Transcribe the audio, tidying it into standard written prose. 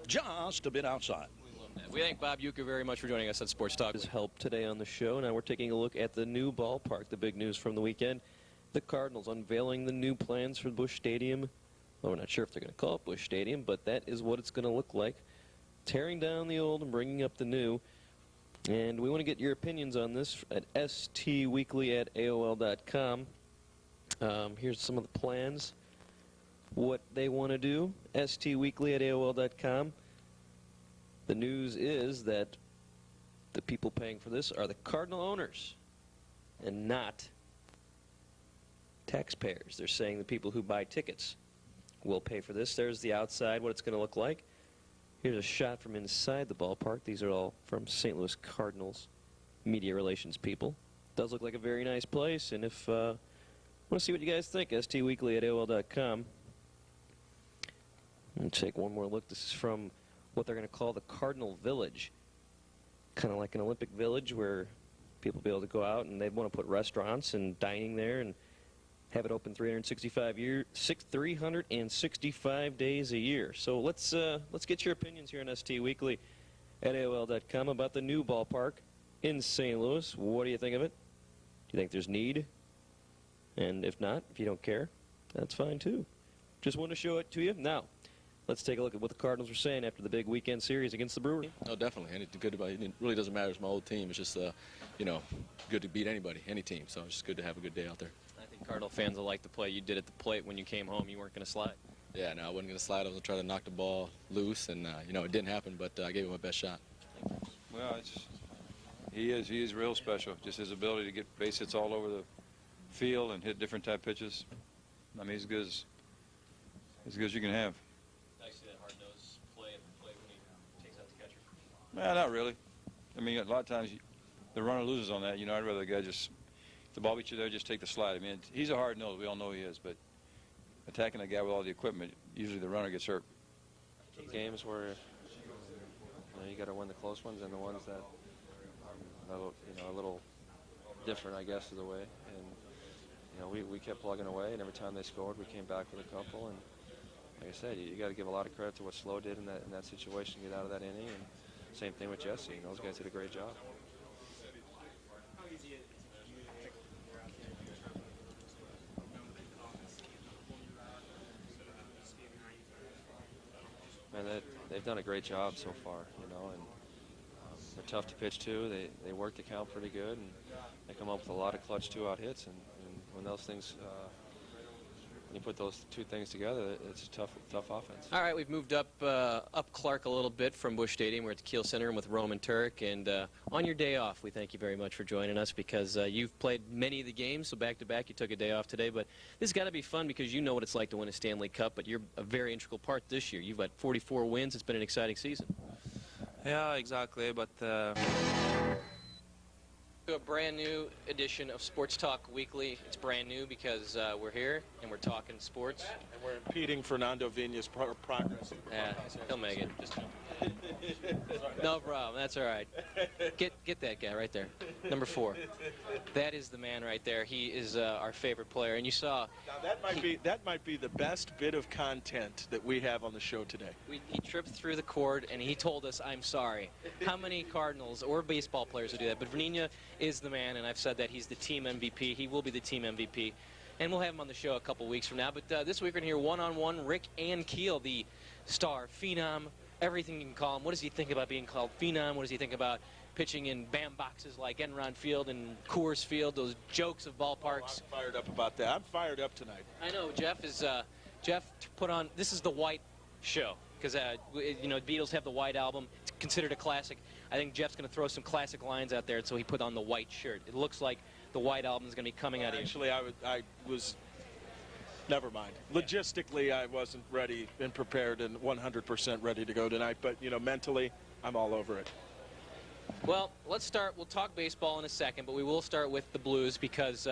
just a bit outside. We thank Bob Uecker very much for joining us at Sports Talk. His help today on the show. Now we're taking a look at the new ballpark, the big news from the weekend. The Cardinals unveiling the new plans for Busch Stadium. Well, we're not sure if they're going to call it Busch Stadium, but that is what it's going to look like. Tearing down the old and bringing up the new. And we want to get your opinions on this at stweekly@aol.com. Here's some of the plans, what they want to do. stweekly@aol.com. The news is that the people paying for this are the Cardinal owners and not taxpayers. They're saying the people who buy tickets will pay for this. There's the outside, what it's going to look like. Here's a shot from inside the ballpark. These are all from St. Louis Cardinals media relations people. Does look like a very nice place, and if want to see what you guys think, stweekly@aol.com. And take one more look. This is from what they're going to call the Cardinal Village. Kind of like an Olympic Village where people will be able to go out and they want to put restaurants and dining there and have it open 365 days a year. So let's get your opinions here on stweekly@aol.com about the new ballpark in St. Louis. What do you think of it? Do you think there's need? And if not, if you don't care, that's fine too. Just want to show it to you. Now, let's take a look at what the Cardinals were saying after the big weekend series against the Brewers. Oh, definitely. And it's good about it. It really doesn't matter. It's my old team. It's just, good to beat anybody, any team. So it's just good to have a good day out there. I think Cardinal fans will like the play you did at the plate when you came home. You weren't going to slide. Yeah, no, I wasn't going to slide. I was going to try to knock the ball loose, and, it didn't happen, but I gave it my best shot. Well, he is real special. Just his ability to get base hits all over the field and hit different type pitches. I mean, as good as you can have. Nice to see that hard-nosed play at the plate when he takes out the catcher. Nah, not really. I mean, a lot of times the runner loses on that. I'd rather the guy just, if the ball beats you there, just take the slide. I mean, he's a hard nose. We all know he is, but attacking a guy with all the equipment, usually the runner gets hurt. Games where you got to win the close ones and the ones that are a little different, I guess, is the way. And we kept plugging away, and every time they scored, we came back with a couple. And like I said, you got to give a lot of credit to what Slow did in that situation, get out of that inning. And same thing with Jesse. Those guys did a great job. Man, they've done a great job so far, and they're tough to pitch to. They work the count pretty good, and they come up with a lot of clutch two-out hits. And when those things, when you put those two things together, it's a tough offense. All right, we've moved up Clark a little bit from Busch Stadium. We're at the Kiel Center with Roman Turek. And on your day off, we thank you very much for joining us because you've played many of the games, so back-to-back, you took a day off today. But this has got to be fun because you know what it's like to win a Stanley Cup, but you're a very integral part this year. You've got 44 wins. It's been an exciting season. Yeah, exactly, but To a brand new edition of Sports Talk Weekly. It's brand new because we're here and we're talking sports. And we're impeding Fernando Vina's progress. Yeah, he'll make it. Just no problem. That's all right. Get that guy right there. Number 4. That is the man right there. He is our favorite player. And you saw. Now that might be the best bit of content that we have on the show today. He tripped through the cord and he told us, "I'm sorry." How many Cardinals or baseball players would do that? But Vanina is the man, and I've said that he's the team MVP. He will be the team MVP. And we'll have him on the show a couple weeks from now. But this week we're going to hear one-on-one Rick and Kiel, the star, phenom, everything you can call him. What does he think about being called phenom? What does he think about pitching in BAM boxes like Enron Field and Coors Field, those jokes of ballparks? I'm fired up about that. I'm fired up tonight. I know. Jeff put on, this is the White Show. Because, Beatles have the White Album. It's considered a classic. I think Jeff's going to throw some classic lines out there, so he put on the white shirt. It looks like the White Album is going to be coming out of here. Actually, I was, never mind. Logistically, I wasn't ready and prepared and 100% ready to go tonight. But, mentally, I'm all over it. Well, let's start. We'll talk baseball in a second, but we will start with the Blues because